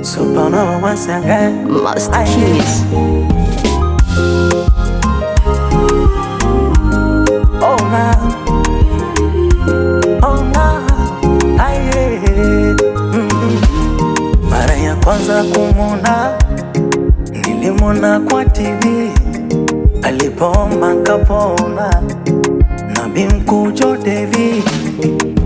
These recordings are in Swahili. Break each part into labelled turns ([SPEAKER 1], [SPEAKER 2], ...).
[SPEAKER 1] Supernova once again.
[SPEAKER 2] Master Keys.
[SPEAKER 1] Oh na, oh na, aye. Mara ya kwanza kumona nilimona kwa TV, alipoomba nkapona. Nabii mkuu Joe David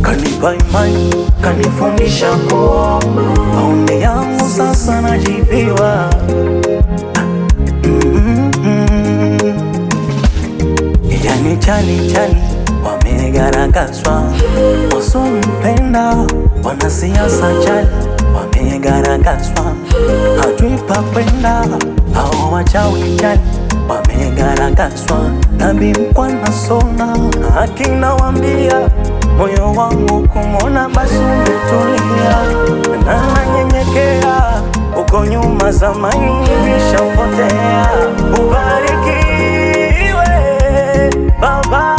[SPEAKER 1] kanipa imani, kanifundisha kuomba. Maombi yangu sasa najibiwa. Yani chali wamegaragazwa, wasompenda wanasiasa chali wamegaragazwa, hajui pa kwenda hao wachawi chali wamegaragazwa. Nabii mkuu nasona akina wambia, moyo wangu kumona basi umetulia, na nanyenyekea uko nyuma zamani nishapotea. Ubarikiwe Baba,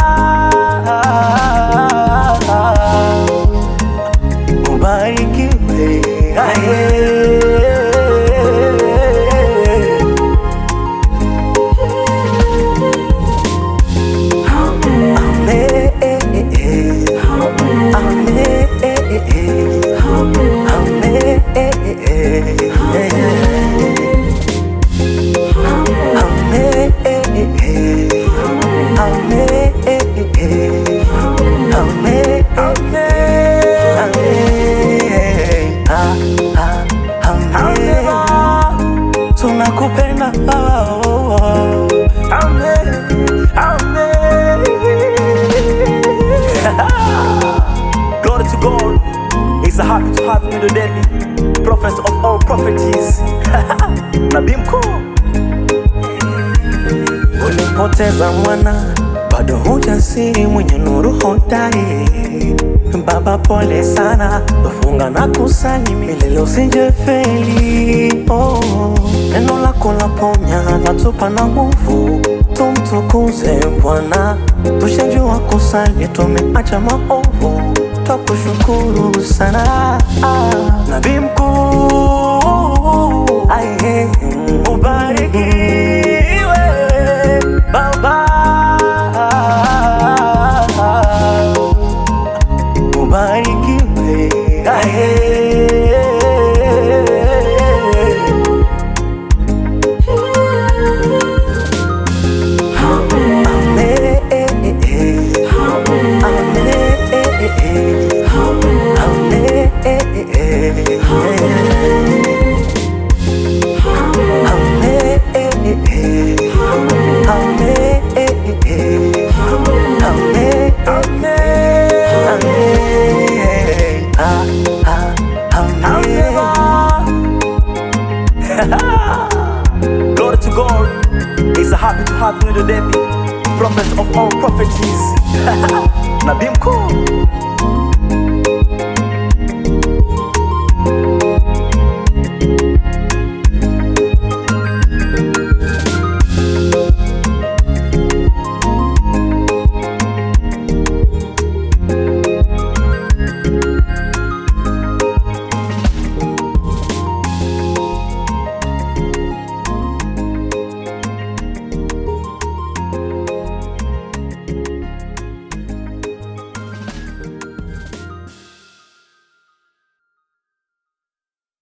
[SPEAKER 1] ubarikiwe tunakupenda Baba. Amen, amen. Glory to God. It's a happy to have you today, prophet of all prophecies. Nabii mkuu, ulipoteza mwana bado hujasiri, mwenye nuru hodari. Baba pole sana, tufunga na kusali milele usijefeli. Oh, neno lako la ponya latupa na nguvu, tumtukuze Bwana. Tushajua kusali, tumeacha maovu, twakushukuru sana. Nabii mkuu, aye, ubarikiwe Baba, ubarikiwe aye. Glory to God. It's a happy to have you today, prophet of all prophecies. Nabii mkuu.